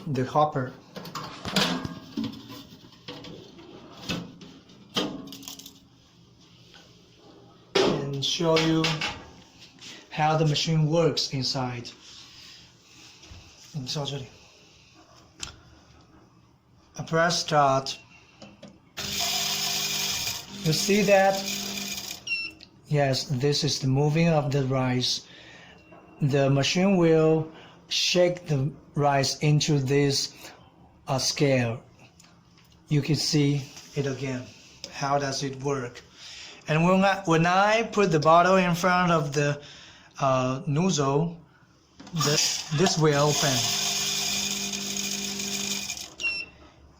the hopper. And show you how the machine works inside. 你照这里。I press start. You see that? Yes, this is the moving of the rice. The machine will shake the rice into this scale. You can see it again. How does it work? And when I put the bottle in front of the nozzle, this will open.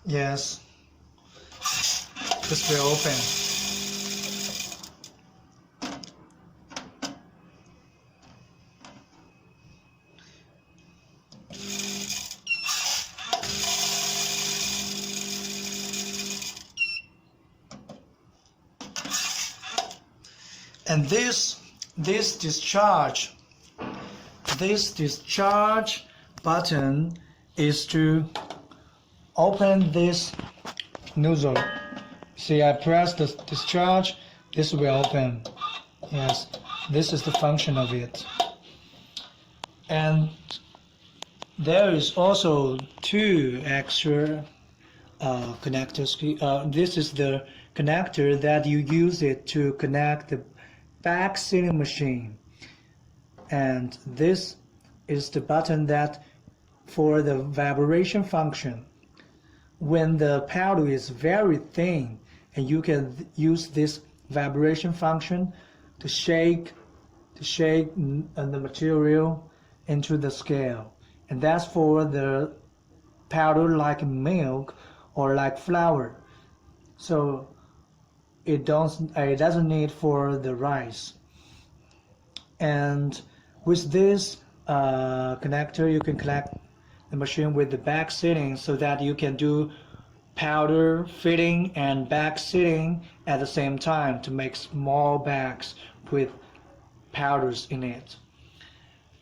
Yes, this will open. And this discharge button is to open this nozzle. See, I press the discharge, this will open. Yes, this is the function of it. And there is also two extra connectors. This is the connector that you use it to connect the back sealing machine, and this is the button that for the vibration function. When the powder is very thin, and you can use this vibration function to shake the material into the scale, and that's for the powder like milk or like flour. So it doesn't need for the rice. And with this connector, you can connect the machine with the back sealing so that you can do powder fitting and back sealing at the same time to make small bags with powders in it.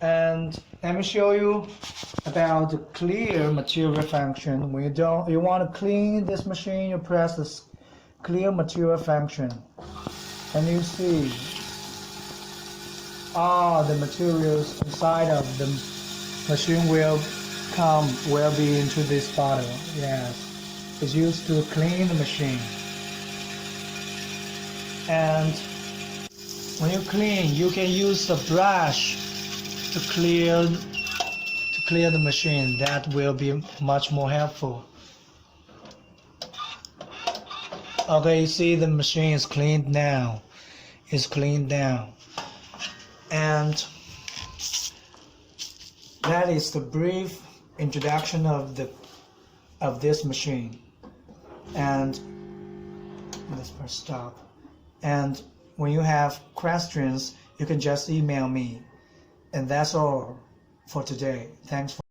And let me show you about the clear material function. When you want to clean this machine, you press the clear material function, and you see all the materials inside of the machine will be into this bottle. Yes, it's used to clean the machine. And when you clean, you can use a brush to clear the machine. That will be much more helpful. Okay, you see the machine is cleaned now. It's cleaned now. And that is the brief introduction of this machine. And let's press stop. And when you have questions, you can just email me. And that's all for today. Thanks for